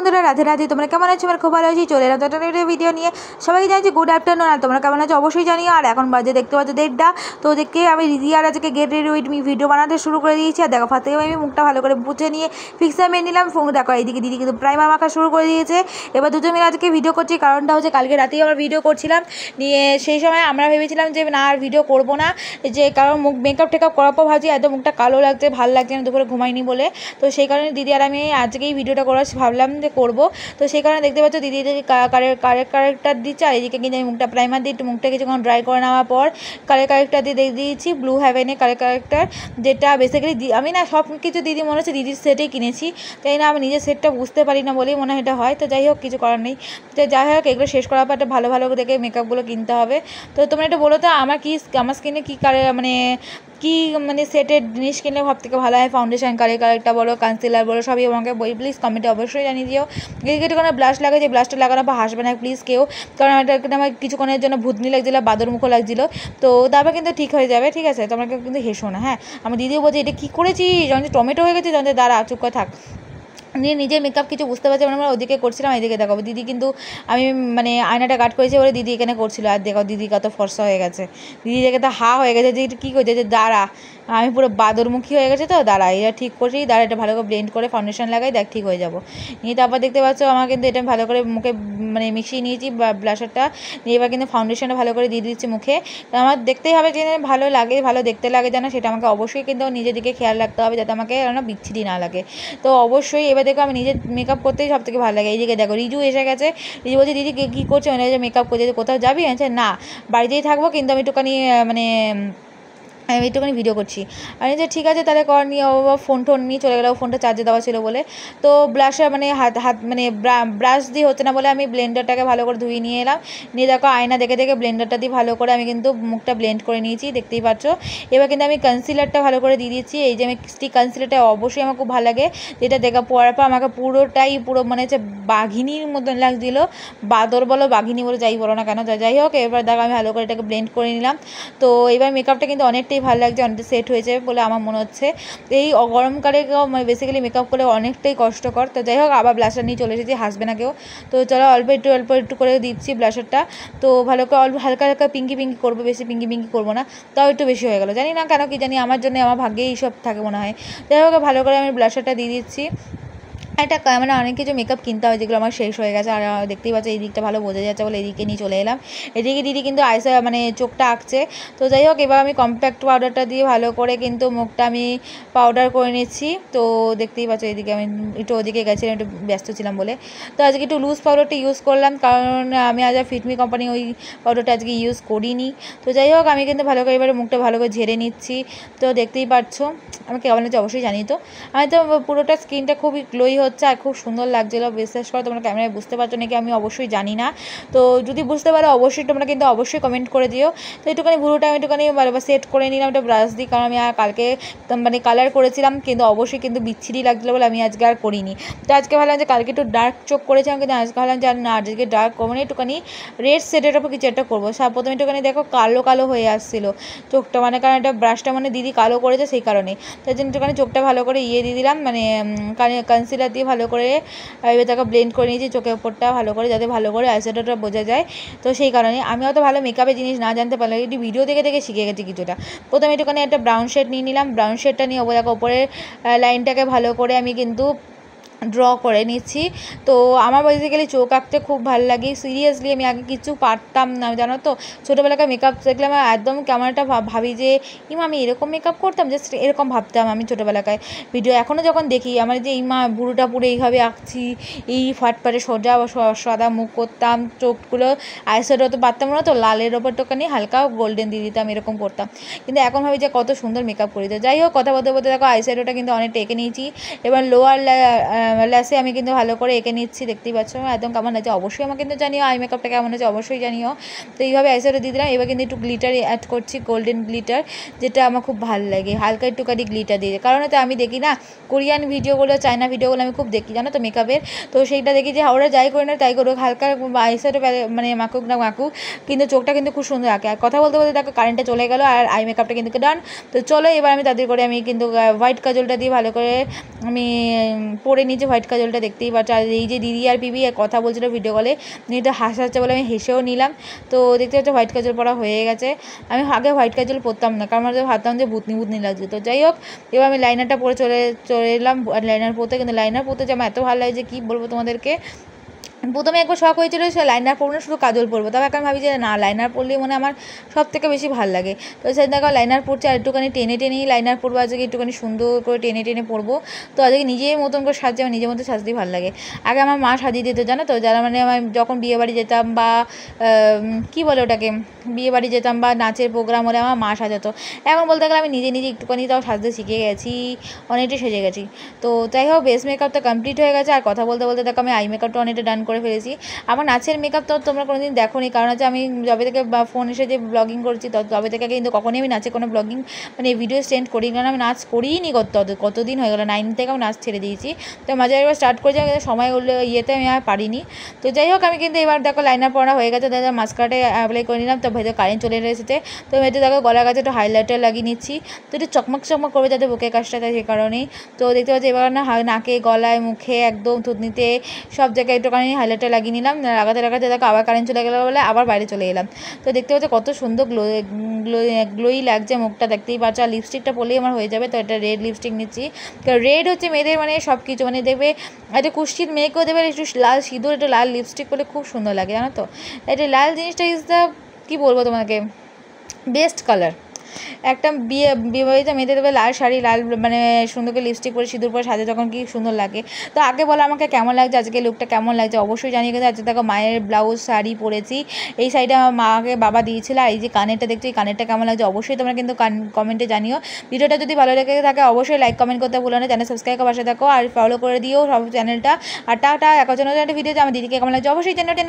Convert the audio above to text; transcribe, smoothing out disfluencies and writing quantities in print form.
বন্ধুরা, রাধে রাধে। তোমরা কেমন আছো? আমার খুব ভালো আছি। চলে এলাম একটা ভিডিও নিয়ে। সবাইকে জানাচ্ছি গুড আফটারনুন। আর তোমরা কেমন আছো অবশ্যই জানিও। আর এখন বাজে দেখতে পাচ্ছ 1:30। তো দেখে আমি দিদি আর আজকে get ready with me video বানাতে শুরু করে দিয়েছি। আর দেখো ফার্স্ট থেকে আমি মুখটা ভালো করে মুছে নিয়ে ফিক্সার মেরে নিলাম। ফোন দেখো এইদিকে দিদি কিন্তু প্রাইমার মাখা শুরু করে দিয়েছে। এবার দুজন মিলে আজকে ভিডিও করছি। কারণটা হচ্ছে কালকে রাতেই আমরা ভিডিও করছিলাম, নিয়ে সেই সময় আমরা ভেবেছিলাম যে না আর ভিডিও করবো না, যে কারণ মুখ মেকআপ টেকআপ করার পর ভাবছি এত মুখটা কালো লাগছে, ভালো লাগছে না, দুপুরে ঘুমাইনি বলে। তো সেই কারণে দিদি আর আমি আজকেই ভিডিওটা করার ভাবলাম যে করবো। তো সেই কারণে দেখতে পাচ্ছ দিদি এদিকে কারেক্টার দিচ্ছে, আর এদিকে কিন্তু আমি মুখটা প্রাইমার দিয়ে একটু মুখটা কিছুক্ষণ ড্রাই করে নেওয়ার পর কারেক্টার দিয়ে দিয়ে দিয়েছি ব্লু হ্যাভেনে কারেক্টার, যেটা বেসিক্যালি আমি না সব কিছু দিদি মনে হচ্ছে দিদির সেটেই কিনেছি, তাই না আমি নিজের সেটটা বুঝতে পারি না বলেই মনে হয় এটা হয়। তো যাই হোক, কিছু করার নেই। তো যাই হোক, এগুলো শেষ করার পর একটা ভালো ভালো দেখে মেকআপগুলো কিনতে হবে। তো তোমরা একটু বলো তো আমার স্কিনে কী মানে সেটের জিনিস কিনলে সব থেকে ভালো হয়। ফাউন্ডেশন কারেক্টার বলো, কনসিলার বলো, সবই আমাকে বই প্লিজ কমেন্টে অবশ্যই জানিয়ে দিও। এদিকে কোনো ব্লাশ লাগে, যে ব্লাশটা লাগানোর পর হাসবে না প্লিজ কেউ, কারণ এটা আমার কিছুক্ষণের জন্য ভূতনি লাগছিলো, বাদর মুখও লাগছিলো। তো তারপর কিন্তু ঠিক হয়ে যাবে, ঠিক আছে? তোমরা কিন্তু হেসো না, হ্যাঁ? আমার দিদিও বলছে এটা কী করেছিস, যখন টমেটো হয়ে গেছে, যখন দাঁড়া চুপ করে থাক। নিজের মেকআপ কিছু বুঝতে পারছি আমরা ওদিকে করছিলাম, এদিকে দেখো দিদি কিন্তু আমি মানে আয়নাটা কাট করেছি বলে দিদি এখানে করছিল। আর দেখো দিদি কত ফর্সা হয়ে গেছে, দিদি দেখে তো হা হয়ে গেছে যে কী করছে, যে দাঁড়া আমি পুরো বাদরমুখী হয়ে গেছে। তো দাঁড়া এটা ঠিক করছি, দাঁড়া এটা ভালো করে ব্লেন্ড করে ফাউন্ডেশন লাগাই, দেখ ঠিক হয়ে যাবো। নিয়ে তারপর দেখতে পাচ্ছ আমার কিন্তু এটা ভালো করে মুখে মানে মিশিয়ে নিয়েছি ব্লাশারটা নিয়ে। এবার কিন্তু ফাউন্ডেশনটা ভালো করে দিয়ে দিচ্ছি মুখে। আমার দেখতেই হবে যে ভালো লাগে, ভালো দেখতে লাগে যেন, সেটা আমাকে অবশ্যই কিন্তু নিজের দিকে খেয়াল রাখতে হবে যাতে আমাকে বিচ্ছিরি না লাগে। তো অবশ্যই এবার দেখো আমি নিজের মেকআপ করতেই সব থেকে ভালো লাগে। এইদিকে দেখো রিজু এসে গেছে। রিজু বলছে দিদি কী করছো, মানে যে মেকআপ করছে, কোথাও যাবি? আছে না, বাড়িতেই থাকবো, কিন্তু আমি একটুখানি মানে আমি একটুখানি ভিডিও করছি। আমি যে ঠিক আছে তাহলে কর, নিয়ে ও ফোন নিয়ে চলে গেলো, ফোনটা চার্জে দেওয়া ছিল বলে। তো ব্লাশার মানে হাত মানে ব্রাশ দিয়ে হচ্ছে না বলে আমি ব্লেন্ডারটাকে ভালো করে ধুয়ে নিয়ে এলাম। নিয়ে দেখো আয়না দেখে দেখে ব্লেন্ডারটা দিয়ে ভালো করে আমি কিন্তু মুখটা ব্লেন্ড করে নিয়েছি, দেখতেই পাচ্ছ। এবার কিন্তু আমি কনসিলারটা ভালো করে দিয়ে দিচ্ছি। এই যে আমি স্টিক কনসিলারটা অবশ্যই আমার খুব ভালো লাগে, যেটা দেখা পড়ার পর আমাকে পুরো মানে হচ্ছে বাঘিনীর মতন লাগছিল। বাদর বলো বাঘিনী বলো যাই বলো না কেন, যাই হোক। এবার দেখো আমি ভালো করে এটাকে ব্লেন্ড করে নিলাম। তো এবার মেকআপটা কিন্তু অনেকটাই ভালো লাগছে, অনেকটা সেট হয়েছে বলে আমার মনে হচ্ছে। এই গরমকালে বেসিক্যালি মেকআপ করলে অনেকটাই কষ্টকর। তো যাই হোক, আবার ব্লাশার নিয়ে চলে এসেছি, হাসবে না কেউ। তো চলো অল্প একটু করে দিচ্ছি ব্লাশারটা। তো ভালো করে অল্প হালকা হালকা পিঙ্কি করবো, বেশি পিঙ্কি করবো না, তাও একটু বেশি হয়ে গেলো, জানি না কেন, কি জানি আমার জন্য আমার ভাগ্যে এইসব থাকে মনে হয়। যাই হোক, ভালো করে আমি ব্লাশারটা দিয়ে দিচ্ছি। একটা মানে অনেক কিছু মেকআপ কিনতে হয় যেগুলো আমার শেষ হয়ে গেছে। আর দেখতেই পাচ্ছি এই দিকটা ভালো বোঝা যাচ্ছে বলে এদিকে নিয়ে চলে এলাম। এদিকে দিদি কিন্তু মানে চোখটা আঁকছে। তো যাই হোক, এবার আমি কম্প্যাক্ট পাউডারটা দিয়ে ভালো করে কিন্তু মুখটা আমি পাউডার করে নিচ্ছি। তো দেখতেই পাচ্ছ এদিকে আমি একটু ওদিকে গেছিলাম, একটু ব্যস্ত ছিলাম বলে। তো আজকে একটু লুজ পাউডারটা ইউজ করলাম, কারণ আমি আজ ফিটমি কোম্পানি ওই পাউডারটা আজকে ইউজ করিনি। তো যাই হোক, আমি কিন্তু ভালো করে এবারে মুখটা ভালো করে ঝেড়ে নিচ্ছি। তো দেখতেই পাচ্ছ আমি কেমন হচ্ছে অবশ্যই জানি। তো আমি তো পুরোটা স্কিনটা খুবই গ্লোই হচ্ছে আর খুব সুন্দর লাগছিলো। বিশেষ করে তোমরা ক্যামেরায় বুঝতে পারছো নাকি আমি অবশ্যই জানি না। তো যদি বুঝতে পারো অবশ্যই তোমরা কিন্তু অবশ্যই কমেন্ট করে দিও। তো একটুখানি পুরোটা আমি একটুখানি সেট করে নিলাম একটা ব্রাশ দিই, কারণ আমি আর কালকে মানে কালার করেছিলাম, কিন্তু অবশ্যই কিন্তু বিচ্ছিরি লাগছিলো বলে আমি আজকে আর করিনি। তো আজকে ভাবলাম যে কালকে একটু ডার্ক চোখ করেছিলাম, কিন্তু আজকে ভাবলাম যে না আজকে ডার্ক করবো না, একটুখানি রেড শেডের ওপর কিছু একটা করবো। প্রথমে একটুখানি দেখো কালো হয়ে আসছিলো চোখটা, মানে কারণ একটা ব্রাশটা মানে দিদি কালো করেছে সেই কারণে। তাই জন্য একটুখানি চোখটা ভালো করে দিয়ে দিলাম, মানে কনসিলার দিয়ে ভালো করে এবার তাকে ব্লেন্ড করে নিয়েছি চোখের ওপরটা ভালো করে, যাতে ভালো করে আইশ্যাডোটা বোঝা যায়। তো সেই কারণে আমি অত ভালো মেকআপের জিনিস না জানতে পারলাম, একটু ভিডিও দেখে শিখে গেছি কিছুটা। প্রথমে একটুখানি একটা ব্রাউন শেড নিয়ে নিলাম, ব্রাউন শেডটা নিয়ে ওপরের লাইনটাকে ভালো করে আমি কিন্তু ড্র করে নিচ্ছি। তো আমার বেসিক্যালি চোখ আঁকতে খুব ভালো লাগে। সিরিয়াসলি আমি আগে কিছু পারতাম না, জানো তো। ছোটোবেলাকার মেকআপ দেখলে আমার একদম কেমন একটা ভাবি যে আমি এরকম মেকআপ করতাম, জাস্ট এরকম ভাবতাম আমি ছোটোবেলাকায় ভিডিও। এখনও যখন দেখি আমার যে বুড়োটা পুরো এইভাবে আঁকছি, এই ফাটফাটে সোজা সাদা মুখ করতাম, চোখগুলো আইশ্যাডো তো পারতাম না, তো লালের ওপর টোকানি হালকা গোল্ডেন দিয়ে দিতাম, এরকম করতাম। কিন্তু এখন ভাবি যে কত সুন্দর মেকআপ করে দিতে। যাই হোক, কথা বলতে বলতে দেখো আইশ্যাডোটা কিন্তু অনেকটা এঁকে নিয়েছি। এবার লোয়ার ল্যাসে আমি কিন্তু ভালো করে এঁকে নিচ্ছি, দেখতেই পাচ্ছ একদম কেমন আছে অবশ্যই আমাকে কিন্তু জানিও, আই মেকআপটা কেমন আছে অবশ্যই জানিও। তো এইভাবে আইশ্যাডো দিয়ে দিলাম। এবার কিন্তু একটু গ্লিটার অ্যাড করছি, গোল্ডেন গ্লিটার, যেটা আমার খুব ভালো লাগে, হালকা একটুখানি গ্লিটার দিয়ে। কারণ তো আমি দেখি না কোরিয়ান ভিডিওগুলো, চায়না ভিডিওগুলো আমি খুব দেখি, জানো তো মেকআপের। তো সেইটা দেখি যে ওরা যাই করে না তাই করুক, হালকা আইশ্যাডো মানে মাখুক না মাখুক, কিন্তু চোখটা কিন্তু খুব সুন্দর আঁকে। আর কথা বলতে বলতে দেখো কারেন্টটা চলে গেলো, আর আই মেকআপটা কিন্তু ডান। তো চলো এবার আমি তাদের করে আমি কিন্তু হোয়াইট কাজলটা দিয়ে ভালো করে আমি পরে নিচ্ছি নিয়েছি হোয়াইট কাজলটা, দেখতেই পাচ্ছ। আর এই যে দিদি আর পিবি কথা বলছিল ভিডিও কলে, মেয়েটা হাসছে বলে আমি হেসেও নিলাম। তো দেখতে পাচ্ছ হোয়াইট কাজল পরা হয়ে গেছে। আমি আগে হোয়াইট কাজল পরতাম না, কারণ আমাদের ভাবতাম যে ভূতনি লাগছে। তো যাই হোক, এবার আমি লাইনারটা পরে চলে এলাম লাইনার পরতে। কিন্তু লাইনার পরতে যে আমার এত ভালো লাগে যে কী বলবো তোমাদেরকে। প্রথমে একবার শখ হয়েছিল সে লাইনার পরবো না, শুধু কাজল পরবো। তবে এখন ভাবি যে না, লাইনার পরলেই মনে আমার সব থেকে বেশি ভালো লাগে। তো সেই দেখো লাইনার পরছে, আর একটুখানি টেনেই লাইনার পরবো আজকে, একটুখানি সুন্দর করে টেনে পরবো। তো আজকে নিজের মতন করে সাজছে, আমার নিজের মতো সাজতেই ভালো লাগে। আগে আমার মা সাজিয়ে দিত জানো তো, যারা মানে আমি যখন বিয়েবাড়ি যেতাম বা কী বলে ওটাকে, বিয়েবাড়ি যেতাম বা নাচের প্রোগ্রাম হলে আমার মা সাজাতো। এখন বলতে গেলে আমি নিজে একটুখানি তাও সাজতে শিখে গেছি, অনেকটাই সেজে গেছি। তো যাই হোক, বেস মেকআপটা কমপ্লিট হয়ে গেছে। আর কথা বলতে দেখো আমি আই মেকআপটা অনেকটা ডান করে ফেলেছি। আমার নাচের মেকআপ তো তোমরা কোনোদিন দেখো নি, কারণ হচ্ছে আমি যবে থেকে ফোন এসে যে ব্লগিং করছি তবে থেকে কিন্তু কখনই আমি নাচে কোনো ব্লগিং মানে ভিডিও সেন্ড করি, কারণ আমি নাচ করিই নি কতদিন হয়ে গেলো, 9 থেকে আমি নাচ ছেড়ে দিয়েছি। তো মাঝে একবার স্টার্ট করেছি, সময় ইয়েতে আমি আর পারিনি। তো যাই হোক, আমি কিন্তু এবার দেখো লাইনার পড়া হয়ে গেছে, দাদা মাস্কারাটে অ্যাপ্লাই করে নিলাম। তো ভেতরে কারেন্ট চলে এসেছে। তো ভেতরে দেখো গলার কাছে একটু হাইলাইটার লাগিয়ে নিচ্ছি, তো একটু চকমক করবে যাতে বুকের কাজটা, তাই সে কারণেই। তো দেখতে পাচ্ছি এবার না নাকে, গলায়, মুখে, একদম থুতনিতে সব জায়গায় একটুখানি হাইলাইটার লাগিয়ে নিলাম। লাগাতে দেখো আবার কারেন্ট চলে গেলো বলে আবার বাইরে চলে এলাম। তো দেখতে পাচ্ছি কত সুন্দর গ্লোই লাগছে মুখটা, দেখতেই পাচ্ছ। আর লিপস্টিকটা পরলেই আমার হয়ে যাবে। তো এটা রেড লিপস্টিক নিচ্ছি, কারণ রেড হচ্ছে মেয়েদের মানে সব কিছু, মানে দেখবে একটা কুষ্ঠির মেয়েকেও দেবে একটু লাল সিঁদুর, একটু লাল লিপস্টিক পরলে খুব সুন্দর লাগে জানো তো। এটা লাল জিনিসটা ইজ দ্য কী বলবো তোমাকে, বেস্ট কালার। একটা বিবাহিত মেয়েদের দেবে লাল শাড়ি, লাল মানে সুন্দর করে লিপস্টিক পরে সিঁদুর পরে সাজে যখন কি সুন্দর লাগে। তো আগে বলো আমাকে কেমন লাগছে, আজকে লুকটা কেমন লাগছে অবশ্যই জানিয়ে। কিন্তু আজকে দেখো মায়ের ব্লাউজ শাড়ি পরেছি, এই শাড়িটা আমার মাকে বাবা দিয়েছিল। আর এই যে কানেরটা দেখছো, এই কানেরটা কেমন লাগছে অবশ্যই তোমরা কিন্তু কমেন্টে জানিও। ভিডিওটা যদি ভালো লেগে থাকে অবশ্যই লাইক কমেন্ট করতে ভুলো না, চ্যানেল সাবস্ক্রাইব করে পাশে থাকো আর ফলো করে দিও সব চ্যানেলটা। আর টাটা, এখন জন্য একটা ভিডিও আমার দিদিকে কেমন লাগছে অবশ্যই চ্যানেলটা